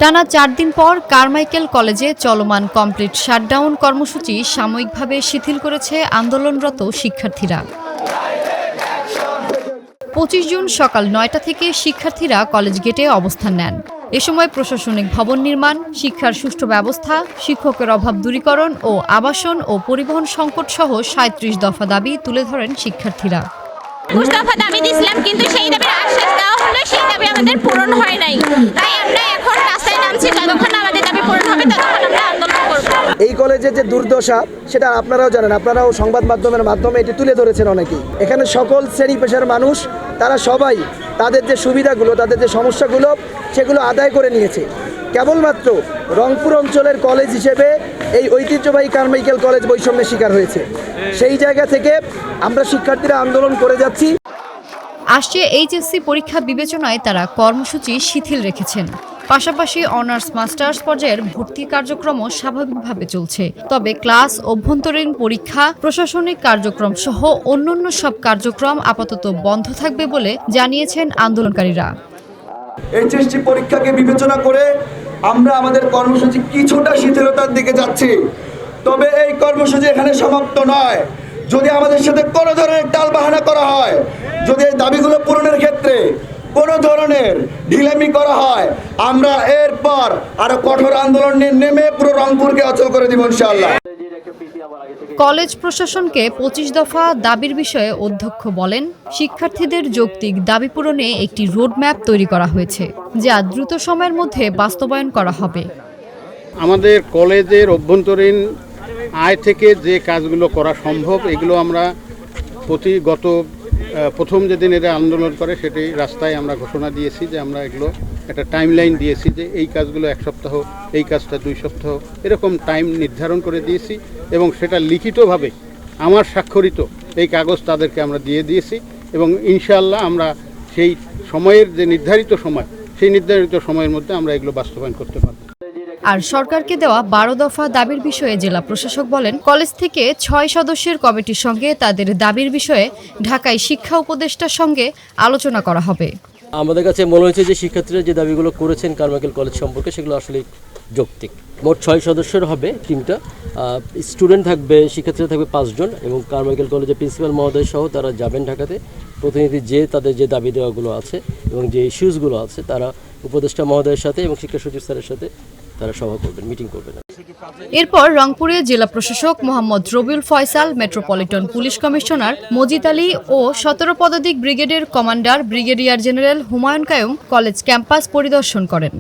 টানা 4 দিন পর কারমাইকেল কলেজে চলমান কমপ্লিট শাটডাউন কর্মসূচি সাময়িকভাবে শিথিল করেছে আন্দোলনরত শিক্ষার্থীরা। 25 জুন সকাল 9টা থেকে শিক্ষার্থীরা কলেজ গেটে অবস্থান নেন। এ সময় প্রশাসনিক ভবন নির্মাণ, শিক্ষার সুষ্ঠু ব্যবস্থা, শিক্ষকের অভাব দূরীকরণ ও আবাসন ও পরিবহন সংকট সহ 37 দফা দাবি তুলে ধরেন শিক্ষার্থীরা। দফা দাবি দিয়েছিলাম, কিন্তু সেই দাবির আশ্বাস দেওয়া হলো, সেই দাবি আমাদের পূরণ হয় নাই। তাই আমরা এখন রাস্তায় নামছি, যতক্ষণ আমাদের দাবি পূরণ হবে ততক্ষণ আমরা আন্দোলন করব। এই কলেজের যে দুর্দশা সেটা আপনারাও জানেন, আপনারাও সংবাদ মাধ্যমের মাধ্যমে এটি তুলে ধরেছেন অনেকেই। এখানে সকল শ্রেণী পেশার মানুষ তারা সবাই তাদের যে সুবিধাগুলো, তাদের যে সমস্যাগুলো সেগুলো আদায় করে নিয়েছে। কেবলমাত্র রংপুর অঞ্চলের কলেজ হিসেবে এই ঐতিহ্যবাহী কারমাইকেল কলেজ বৈষম্যের শিকার হয়েছে। সেই জায়গা থেকে আমরা শিক্ষার্থীরা আন্দোলন করে যাচ্ছি। আসছে এইচএসসি পরীক্ষা বিবেচনায় তারা কর্মসূচি শিথিল রেখেছেন। পাশাপাশি অনার্স মাস্টার্স পর্যায়ের ভর্তি কার্যক্রমও স্বাভাবিকভাবে চলছে। তবে ক্লাস, অভ্যন্তরীণ পরীক্ষা, প্রশাসনিক কার্যক্রম সহ অন্যান্য সব কার্যক্রম আপাতত বন্ধ থাকবে বলে জানিয়েছেন আন্দোলনকারীরা। এইচএসসি পরীক্ষাকে বিবেচনা করে আমরা আমাদের কর্মসূচি কিছুটা শিথিলতার দিকে যাচ্ছি। তবে এই কর্মসূচি এখানে সমাপ্ত নয়। যদি আমাদের সাথে কোনো ধরনের টালবাহানা করা হয়, যদি এই দাবিগুলো পূরণের ক্ষেত্রে কোনো ধরনের ঢিলামি করা হয়, আমরা এরপর আরো কঠোর আন্দোলন নেমে পুরো রংপুরকে অচল করে দিব ইনশাআল্লাহ। কলেজ প্রশাসনকে 25 দফা দাবির বিষয়ে অধ্যক্ষ বলেন, শিক্ষার্থীদের যৌক্তিক দাবি পূরণে একটি রোডম্যাপ তৈরি করা হয়েছে, যা দ্রুত সময়ের মধ্যে বাস্তবায়ন করা হবে। আমাদের কলেজের অভ্যন্তরীণ আয় থেকে যে কাজগুলো করা সম্ভব, এগুলো আমরা প্রথম যেদিন এরা আন্দোলন করে সেটি রাস্তায় আমরা ঘোষণা দিয়েছি যে আমরা এগুলো একটা টাইমলাইন দিয়েছি যে এই কাজগুলো 1 সপ্তাহ, এই কাজটা 2 সপ্তাহ, এরকম টাইম নির্ধারণ করে দিয়েছি এবং সেটা লিখিতভাবে আমার স্বাক্ষরিত এই কাগজ তাদেরকে আমরা দিয়ে দিয়েছি এবং ইনশাআল্লাহ আমরা সেই সময়ের যে নির্ধারিত সময়, সেই নির্ধারিত সময়ের মধ্যে আমরা এগুলো বাস্তবায়ন করতে পারব। আর সরকারকে দেওয়া 12 দফা দাবির বিষয়ে জেলা প্রশাসক বলেন, কলেজ থেকে 6 সদস্যের কমিটির সঙ্গে তাদের দাবির বিষয়ে ঢাকায় শিক্ষা উপদেষ্টার সঙ্গে আলোচনা করা হবে। আমাদের কাছে মনে হয়েছে যে শিক্ষার্থীরা যে দাবিগুলো করেছেন কারমাইকেল কলেজ সম্পর্কে সেগুলো আসলে যৌক্তিক। মোট 6 সদস্যের হবে টিমটা। স্টুডেন্ট থাকবে, শিক্ষার্থীরা থাকবে 5 জন এবং কারমাইকেল কলেজের প্রিন্সিপাল মহোদয় সহ তারা যাবেন ঢাকাতে। প্রতিনিধি যে তাদের যে দাবি দেওয়াগুলো আছে এবং যে ইস্যুসগুলো আছে তারা উপদেষ্টা মহোদয়ের সাথে এবং শিক্ষা সচিব স্যারের সাথে তারা সভা করবেন, মিটিং করবেন। এরপর রংপুরে জেলা প্রশাসক Mohammad Robiul Faisal, metropolitan police commissioner Majid Ali ও 17 পদাতিক ব্রিগেডের commander brigadier general Humayun Kayum college campus পরিদর্শন করেন।